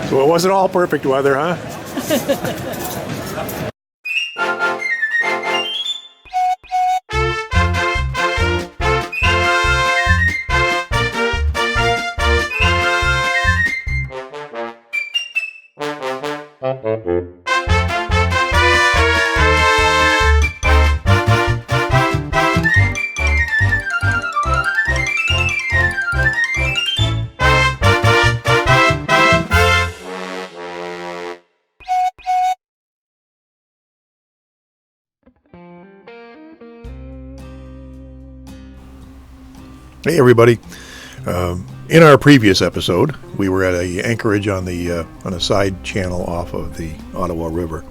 So it wasn't all perfect weather, huh? Hey everybody! In our previous episode, we were at a anchorage on a side channel off of the Ottawa River.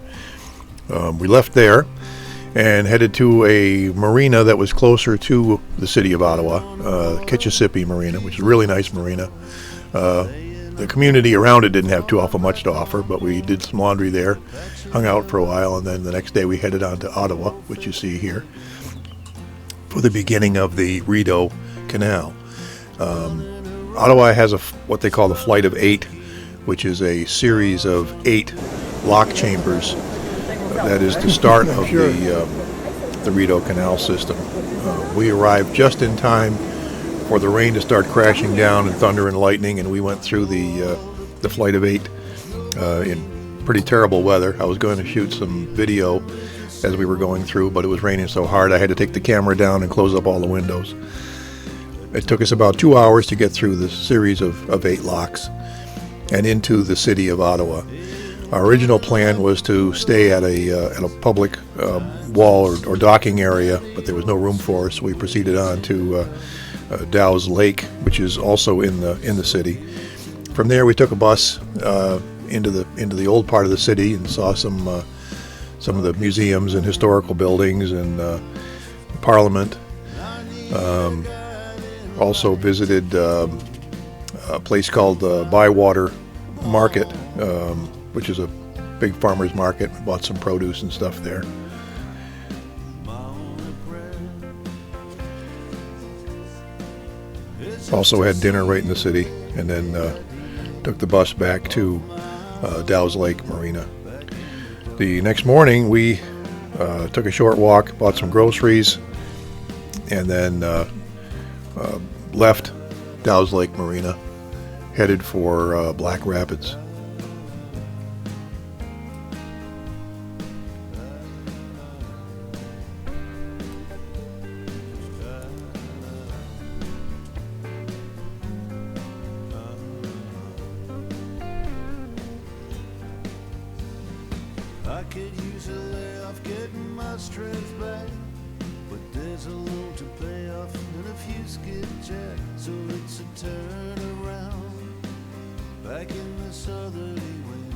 We left there and headed to a marina that was closer to the city of Ottawa, Kitchissippi Marina, which is a really nice marina. The community around it didn't have too awful much to offer, but we did some laundry there, hung out for a while, and then the next day we headed on to Ottawa, which you see here, for the beginning of the Rideau Canal. Ottawa has what they call the Flight of 8, which is a series of 8 lock chambers that is the start of the Rideau Canal system. We arrived just in time for the rain to start crashing down and thunder and lightning, and we went through the Flight of 8 in pretty terrible weather. I was going to shoot some video as we were going through, but it was raining so hard I had to take the camera down and close up all the windows. It took us about 2 hours to get through the series of 8 locks and into the city of Ottawa. Our original plan was to stay at a public wall or docking area, but there was no room for us, so we proceeded on to Dows Lake, which is also in the city. From there, we took a bus into the old part of the city and saw some of the museums and historical buildings and Parliament. Also visited a place called Bywater Market, which is a big farmer's market. Bought some produce and stuff there. Also had dinner right in the city, and then took the bus back to Dows Lake Marina. The next morning we took a short walk, bought some groceries, and then left Dows Lake Marina, headed for Black Rapids. I could use a layoff, getting my strength back, but there's a loan to pay off and a few skid jack, so it's a turnaround back in the southerly wind.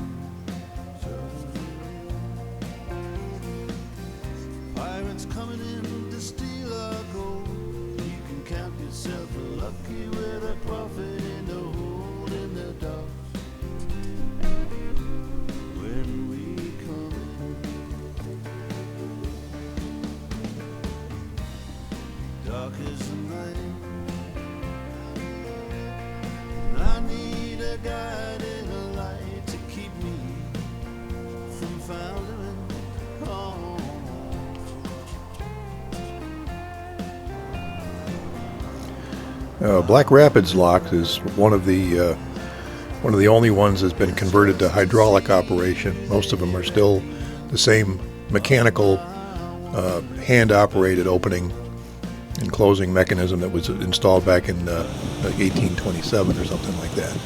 Pirates coming in to steal our gold. You can count yourself lucky with a profit in the hole in the docks. When we come in, dark as the night, and I need a guiding light to keep me from foundering home. Black Rapids Lock is one of the only ones that's been converted to hydraulic operation. Most of them are still the same mechanical, hand-operated opening and closing mechanism that was installed back in like 1827 or something like that.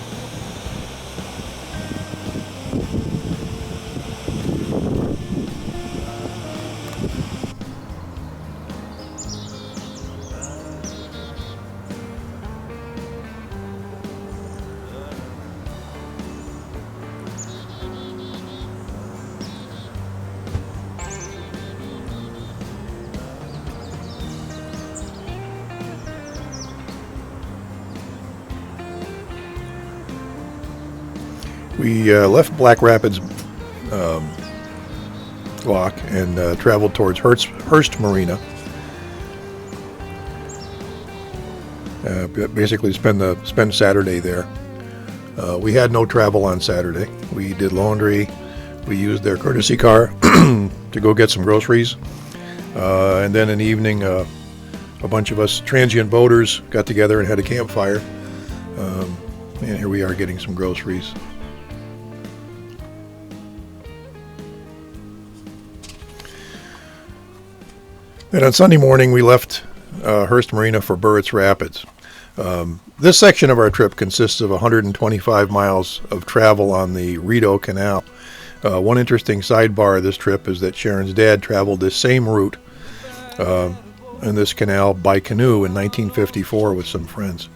We left Black Rapids Lock and traveled towards Hertz Marina. Basically spend Saturday there. We had no travel on Saturday. We did laundry. We used their courtesy car to go get some groceries. And then in the evening, a bunch of us transient boaters got together and had a campfire. And here we are getting some groceries. And on Sunday morning, we left Hertz Marina for Burris Rapids. This section of our trip consists of 125 miles of travel on the Rideau Canal. One interesting sidebar of this trip is that Sharon's dad traveled this same route in this canal by canoe in 1954 with some friends.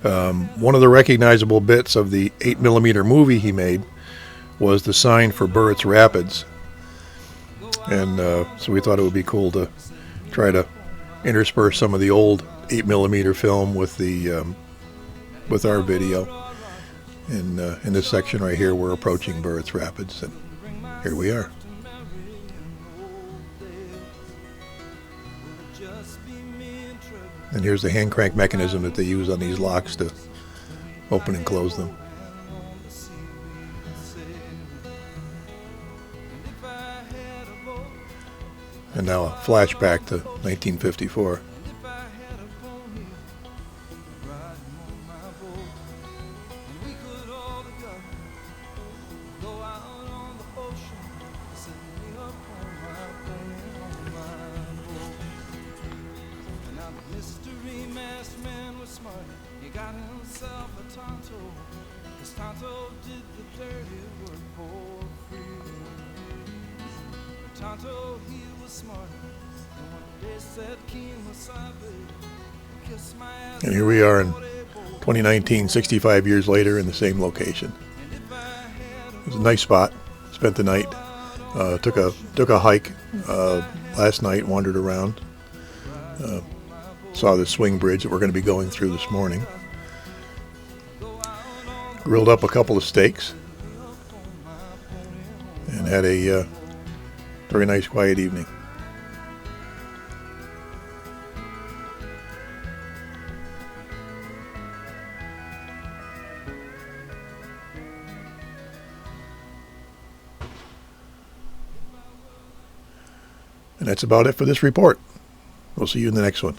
One of the recognizable bits of the 8mm movie he made was the sign for Burris Rapids. And so we thought it would be cool to try to intersperse some of the old 8mm film with the with our video. In this section right here, we're approaching Burris Rapids, and here we are. And here's the hand crank mechanism that they use on these locks to open and close them. And now a flashback to 1954. And here we are in 2019, 65 years later, in the same location. It was a nice spot. Spent the night. Took a hike last night. Wandered around. Saw the swing bridge that we're going to be going through this morning. Grilled up a couple of steaks. And had a very nice, quiet evening. And that's about it for this report. We'll see you in the next one.